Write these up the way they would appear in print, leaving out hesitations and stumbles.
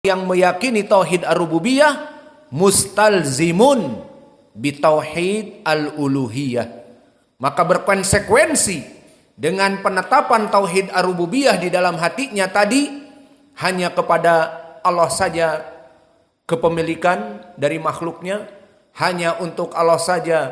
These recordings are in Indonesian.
yang meyakini tauhid ar-rububiyah mustalzimun bitauhid al-uluhiyah. Maka berkonsekuensi dengan penetapan tauhid ar-rububiyah di dalam hatinya tadi, hanya kepada Allah saja kepemilikan dari makhluknya, hanya untuk Allah saja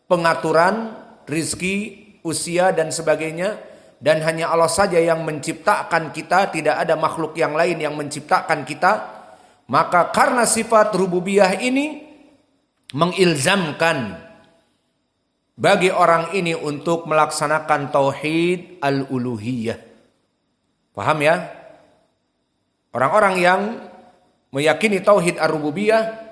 pengaturan rizki, usia dan sebagainya, dan hanya Allah saja yang menciptakan kita, tidak ada makhluk yang lain yang menciptakan kita. Maka karena sifat rububiyah ini mengilzamkan bagi orang ini untuk melaksanakan tauhid al-uluhiyah. Paham ya? Orang-orang yang meyakini tauhid ar-rububiyah,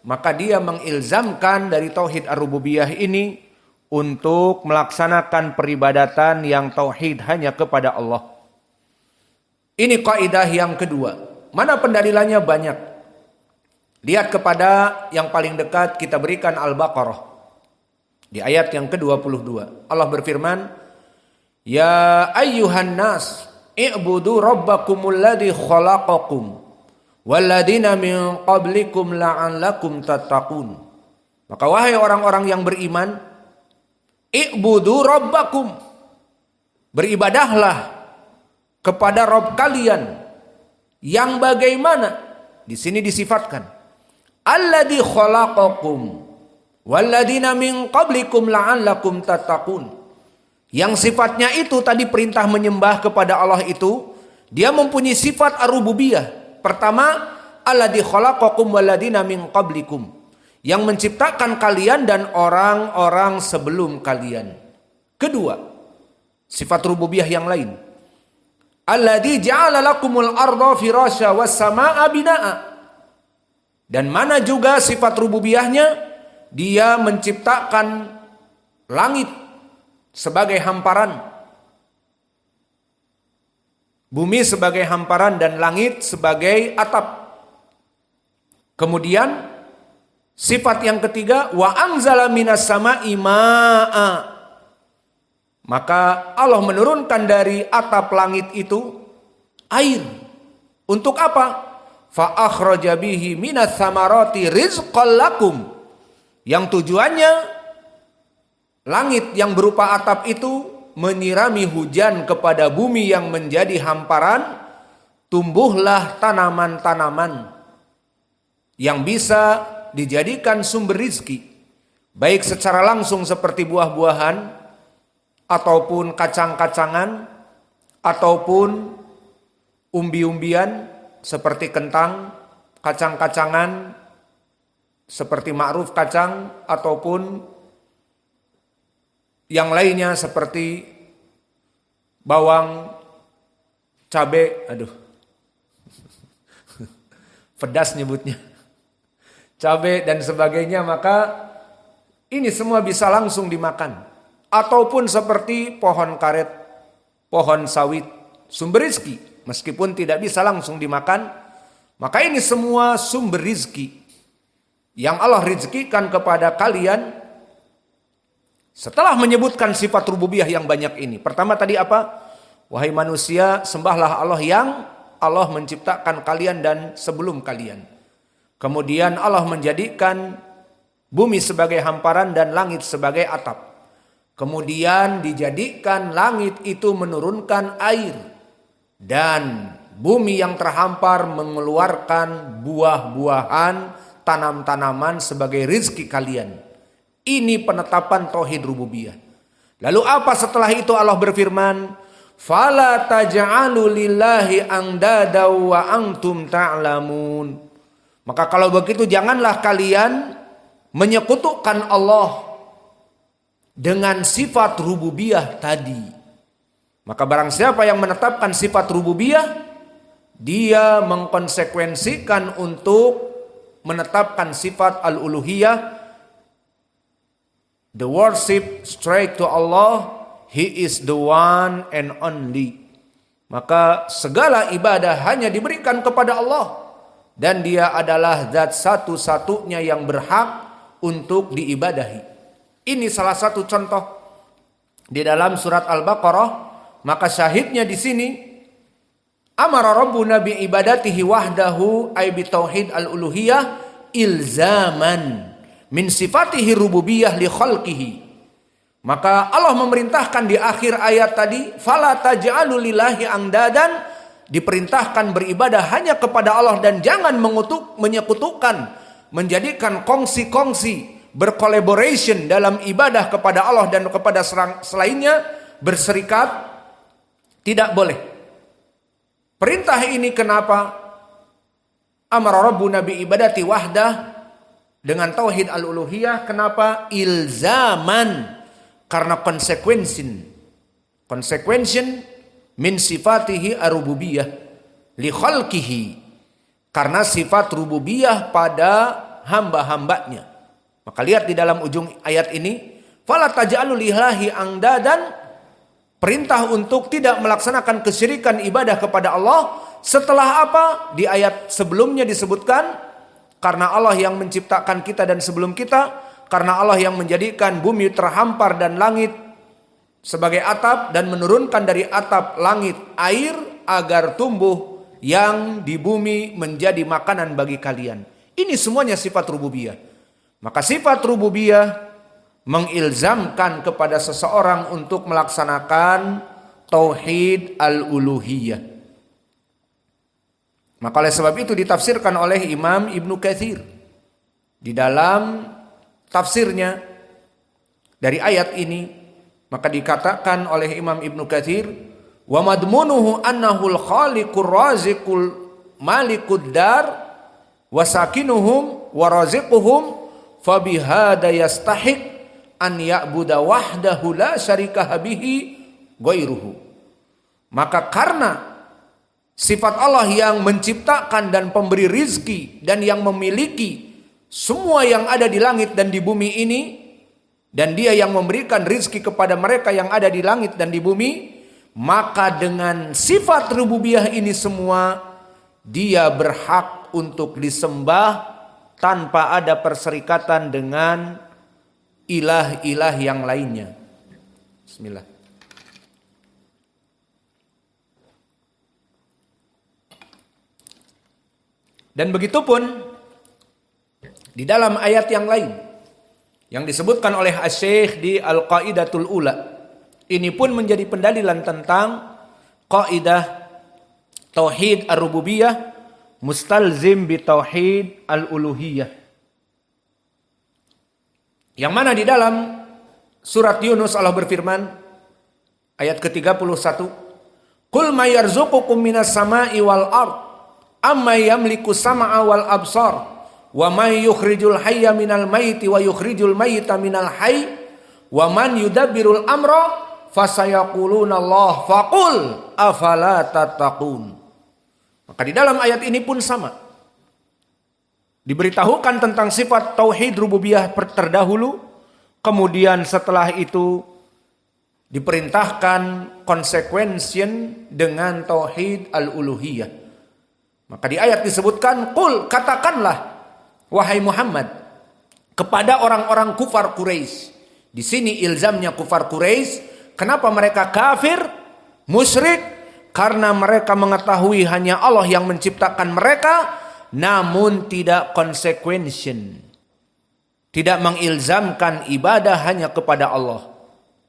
maka dia mengilzamkan dari tauhid ar-rububiyah ini untuk melaksanakan peribadatan yang tauhid hanya kepada Allah. Ini kaidah yang kedua. Mana pendalilannya? Banyak. Lihat kepada yang paling dekat, kita berikan Al-Baqarah. Di ayat yang ke-22. Allah berfirman, Ya ayyuhan nas, i'budu rabbakumul ladzi khalaqakum walladina min qablikum la'allakum tattaqun. Maka wahai orang-orang yang beriman, i'budu rabbakum, beribadahlah kepada Rabb kalian yang bagaimana? Di sini disifatkan alladzi khalaqakum walladina min qablikum la'allakum tattaqun. Yang sifatnya itu tadi perintah menyembah kepada Allah itu, dia mempunyai sifat ar-rububiyah. Pertama, alladzi khalaqakum walladina min qablikum, yang menciptakan kalian dan orang-orang sebelum kalian. Kedua, sifat rububiyah yang lain. Alladzi ja'ala lakumul arda firasya was samaa'a binaa'a. Dan mana juga sifat rububiyahnya, dia menciptakan langit sebagai hamparan, bumi sebagai hamparan dan langit sebagai atap. Kemudian sifat yang ketiga, wa anzala minas sama'i ma'a. Maka Allah menurunkan dari atap langit itu air. Untuk apa? Fa akhraja bihi minas samarati rizqan lakum. Yang tujuannya langit yang berupa atap itu menyirami hujan kepada bumi yang menjadi hamparan, tumbuhlah tanaman-tanaman yang bisa dijadikan sumber rizki, baik secara langsung seperti buah-buahan, ataupun kacang-kacangan, ataupun umbi-umbian seperti kentang, kacang-kacangan seperti ma'ruf kacang, ataupun yang lainnya seperti bawang, cabai, pedas nyebutnya, cabai dan sebagainya. Maka ini semua bisa langsung dimakan. Ataupun seperti pohon karet, pohon sawit, sumber rizki, meskipun tidak bisa langsung dimakan. Maka ini semua sumber rizki yang Allah rizkikan kepada kalian. Setelah menyebutkan sifat rububiyah yang banyak ini, pertama tadi apa? Wahai manusia, sembahlah Allah yang Allah menciptakan kalian dan sebelum kalian. Kemudian Allah menjadikan bumi sebagai hamparan dan langit sebagai atap. Kemudian dijadikan langit itu menurunkan air, dan bumi yang terhampar mengeluarkan buah-buahan, tanam-tanaman sebagai rizki kalian. Ini penetapan tauhid rububiyah. Lalu apa setelah itu? Allah berfirman, fala taj'alu lillahi andada wa antum ta'lamun. Maka kalau begitu janganlah kalian menyekutukan Allah dengan sifat rububiyah tadi. Maka barang siapa yang menetapkan sifat rububiyah, dia mengkonsekuensikan untuk menetapkan sifat al-uluhiyah, the worship straight to Allah. He is the one and only. Maka segala ibadah hanya diberikan kepada Allah, dan dia adalah zat satu-satunya yang berhak untuk diibadahi. Ini salah satu contoh di dalam surat Al-Baqarah. Maka syahidnya di sini Amara rabbuna bi ibadatihi wahdahu ay bi tauhid al-uluhiyah ilzaman min sifatihi rububiyah li khalqihi. Maka Allah memerintahkan di akhir ayat tadi, fala taj'alu lillahi angdadan, diperintahkan beribadah hanya kepada Allah dan jangan menyekutukan, menjadikan kongsi-kongsi, bercollaboration dalam ibadah kepada Allah dan kepada selainnya, berserikat, tidak boleh. Perintah ini kenapa? Amara rabbuna bi ibadati wahdah, dengan tauhid al-uluhiyah. Kenapa? Ilzaman, karena konsekuensi min sifatihi ar-rububiyah li khalqihi, karena sifat rububiyah pada hamba-hambanya. Maka lihat di dalam ujung ayat ini, fala taj'alu lillahi angdadan, perintah untuk tidak melaksanakan kesyirikan ibadah kepada Allah. Setelah apa? Di ayat sebelumnya disebutkan, karena Allah yang menciptakan kita dan sebelum kita, karena Allah yang menjadikan bumi terhampar dan langit sebagai atap dan menurunkan dari atap langit air agar tumbuh yang di bumi menjadi makanan bagi kalian. Ini semuanya sifat rububiyah. Maka sifat rububiyah mengilzamkan kepada seseorang untuk melaksanakan tauhid al-uluhiyah. Maka oleh sebab itu ditafsirkan oleh Imam Ibnu Katsir di dalam tafsirnya dari ayat ini. Maka dikatakan oleh Imam Ibnu Katsir, wa madmunuhu annahul khaliqur raziqul malikud dar wa sakinuhum wa raziquhum fa bihada yastahiq an ya'budu wahdahu la syarikaha bihi ghairuhu. Maka karena sifat Allah yang menciptakan dan pemberi rizki dan yang memiliki semua yang ada di langit dan di bumi ini, dan dia yang memberikan rizki kepada mereka yang ada di langit dan di bumi, maka dengan sifat rububiyah ini semua dia berhak untuk disembah tanpa ada perserikatan dengan ilah-ilah yang lainnya. Bismillah. Dan begitu pun di dalam ayat yang lain yang disebutkan oleh Asy-Syaikh di Al-Qaidatul Ula, ini pun menjadi pendalilan tentang kaidah tauhid ar-rububiyah mustalzim bi tauhid al-uluhiyah. Yang mana di dalam surat Yunus Allah berfirman ayat ke-31, qul may yarzuqukum minas sama'i wal ard amma yamliku sam'a wal absar wa may yukhrijul hayya minal maiti wa yukhrijul mayyita minal hayy wa man yudabbirul amra fasayaquluna Allah faqul afala tattaqun. Maka di dalam ayat ini pun sama, diberitahukan tentang sifat tauhid rububiyah terdahulu, kemudian setelah itu diperintahkan konsekuensi dengan tauhid al-uluhiyah. Maka di ayat disebutkan, qul, katakanlah wahai Muhammad kepada orang-orang kufar Quraisy. Di sini ilzamnya kufar Quraisy. Kenapa mereka kafir, musyrik? Karena mereka mengetahui hanya Allah yang menciptakan mereka, namun tidak konsekuensi, tidak mengilzamkan ibadah hanya kepada Allah.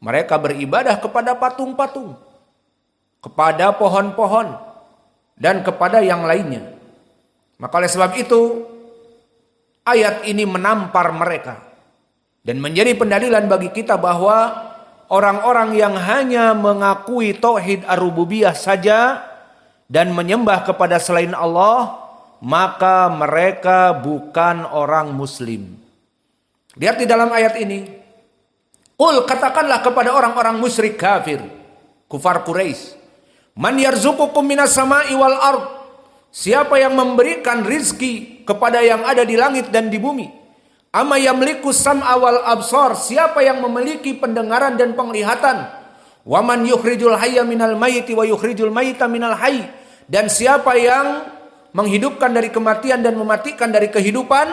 Mereka beribadah kepada patung-patung, kepada pohon-pohon, dan kepada yang lainnya. Maka oleh sebab itu ayat ini menampar mereka dan menjadi pendalilan bagi kita bahwa orang-orang yang hanya mengakui tauhid ar-rububiyah saja dan menyembah kepada selain Allah, maka mereka bukan orang muslim. Lihat di dalam ayat ini, qul, katakanlah kepada orang-orang musyrik kafir, kufar Quraisy, man yarzuqukum minas sama'i wal ard, siapa yang memberikan rizki kepada yang ada di langit dan di bumi? Amma yamliku sam'a wal absar, siapa yang memiliki pendengaran dan penglihatan? Wa man yukhrijul hayya minal mayyiti wa yukhrijul mayyita minal hayy, dan siapa yang menghidupkan dari kematian dan mematikan dari kehidupan?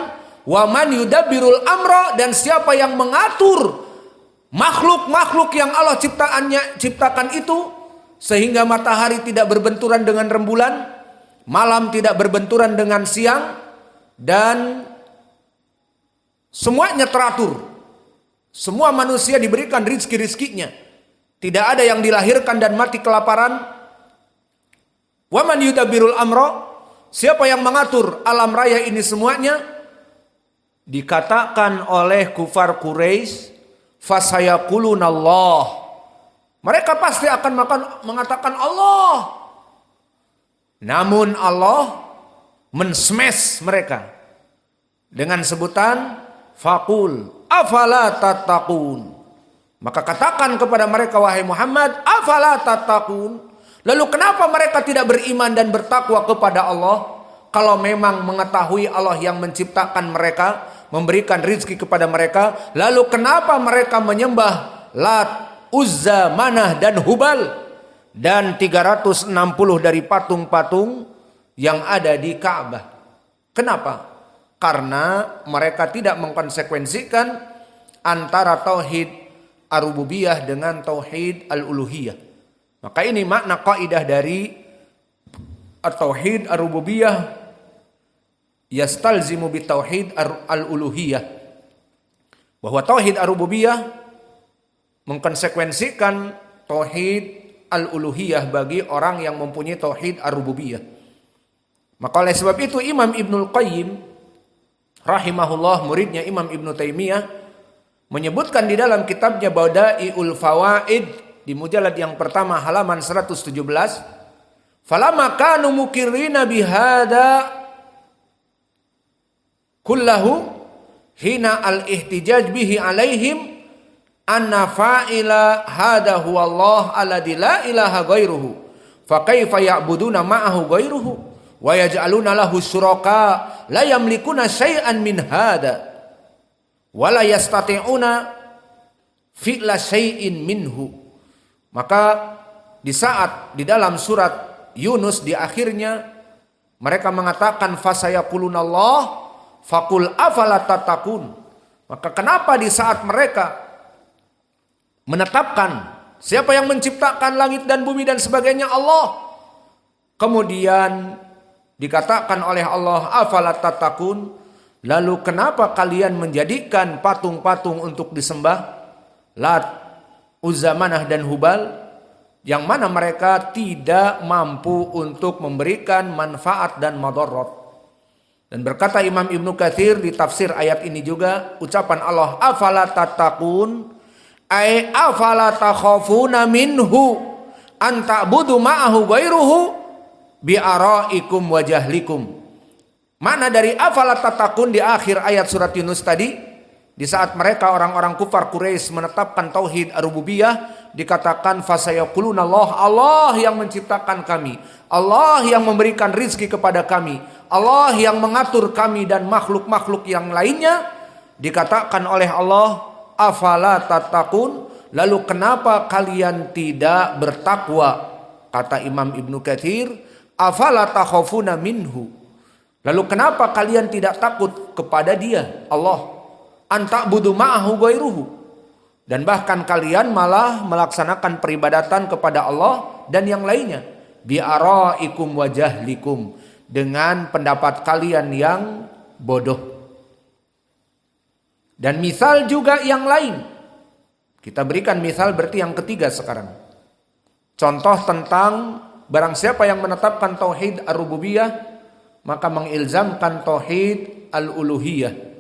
Wa man yudabbirul amra, dan siapa yang mengatur makhluk-makhluk yang Allah ciptakan itu sehingga matahari tidak berbenturan dengan rembulan, malam tidak berbenturan dengan siang, dan semuanya teratur. Semua manusia diberikan rizki-rizkinya. Tidak ada yang dilahirkan dan mati kelaparan. Waman yudabbirul amra, siapa yang mengatur alam raya ini semuanya? Dikatakan oleh kufar Quraisy, fasayaquluna Allah. Mereka pasti akan mengatakan Allah. Namun Allah mensmash mereka dengan sebutan faqul afala tattaqun. Maka katakan kepada mereka, wahai Muhammad, afala tattaqun. Lalu kenapa mereka tidak beriman dan bertakwa kepada Allah? Kalau memang mengetahui Allah yang menciptakan mereka, memberikan rizki kepada mereka, lalu kenapa mereka menyembah Lat, Uzza, Manah, dan Hubal, dan 360 dari patung-patung yang ada di Ka'bah? Kenapa? Karena mereka tidak mengkonsekuensikan antara tauhid ar-rububiyah dengan tauhid al-uluhiyah. Maka ini makna kaidah dari at-tauhid ar-rububiyah yastalzimu bitauhid al-uluhiyah. Bahwa tauhid ar-rububiyah mengkonsekuensikan tauhid al-uluhiyah bagi orang yang mempunyai tauhid ar-rububiyah. Maka oleh sebab itu Imam Ibnul Qayyim rahimahullah, muridnya Imam Ibnu Taimiyah, menyebutkan di dalam kitabnya Bada'iul Fawaid di mujallad yang pertama halaman 117, falamma kanu mukirrina bihada kullahu hina al-ihtijaj bihi alaihim anna fa'ila hada huwa Allah alladzi la ilaha ghairuhu fa kaifa ya'buduna ma'ahu ghairuhu wa yaj'aluna lahu syuraka la yamlikuna syai'an min hada wa la yastati'una fi'la syai'in minhu. Maka di saat di dalam surat Yunus di akhirnya mereka mengatakan fasayaqulunallah faqul afala tattaqun. Maka kenapa di saat mereka menetapkan siapa yang menciptakan langit dan bumi dan sebagainya? Allah. Kemudian dikatakan oleh Allah afala tattaqun, lalu kenapa kalian menjadikan patung-patung untuk disembah? Lat, Uzza, Manah, dan Hubal, yang mana mereka tidak mampu untuk memberikan manfaat dan madarat. Dan berkata Imam Ibnu Katsir di tafsir ayat ini juga, ucapan Allah afala tattaqun ay afala takhafuna minhu an ta'budu ma'ahu ghairuhu bi araikum wa jahlikum. Mana dari afala tattaqun di akhir ayat surat Yunus tadi? Di saat mereka orang-orang kufar Quraisy menetapkan tauhid ar-rububiyah, dikatakan fasayaqulunallah, Allah yang menciptakan kami, Allah yang memberikan rizki kepada kami, Allah yang mengatur kami dan makhluk-makhluk yang lainnya. Dikatakan oleh Allah afala tattaqun, lalu kenapa kalian tidak bertakwa? Kata Imam Ibnu Katsir, afala takhafuna minhu, lalu kenapa kalian tidak takut kepada dia, Allah? Anta'budu ma'ahu ghairuhu, dan bahkan kalian malah melaksanakan peribadatan kepada Allah dan yang lainnya, bi araikum wa jahlikum, dengan pendapat kalian yang bodoh. Dan misal juga yang lain, kita berikan misal berarti yang ketiga sekarang. Contoh tentang barang siapa yang menetapkan tauhid ar-rububiyah maka mengilzamkan tauhid al-uluhiyah.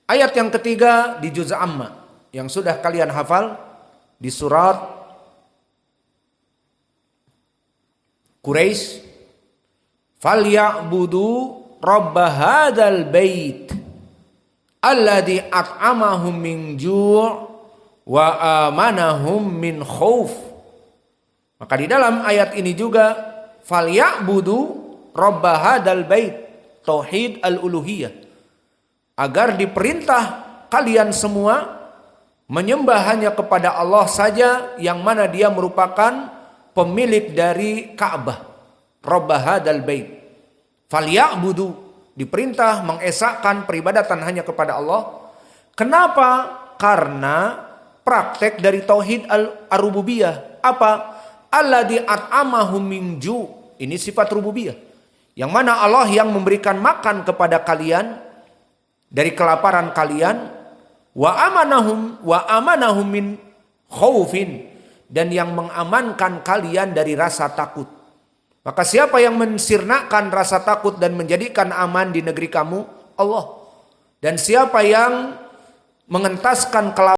Ayat yang ketiga di juz amma yang sudah kalian hafal di surat Quraisy, falyabudu rabb hadzal bait alladzi at'amahum min ju' wa amanahum min khauf. Maka di dalam ayat ini juga falyabudu rabb hadzal bait, tauhid al-uluhiyah, agar diperintah kalian semua menyembah hanya kepada Allah saja, yang mana dia merupakan pemilik dari Ka'bah, Rabb hadzal bait. Falyabudu, diperintah mengesahkan peribadatan hanya kepada Allah. Kenapa? Karena praktek dari tauhid ar-rububiyah apa? alladzi at'amahum min ju'. Ini sifat rububiyah. Yang mana Allah yang memberikan makan kepada kalian dari kelaparan kalian, wa amanahum min khaufin, dan yang mengamankan kalian dari rasa takut. Maka siapa yang mensirnakan rasa takut dan menjadikan aman di negeri kamu? Allah. Dan siapa yang mengentaskan kelaparan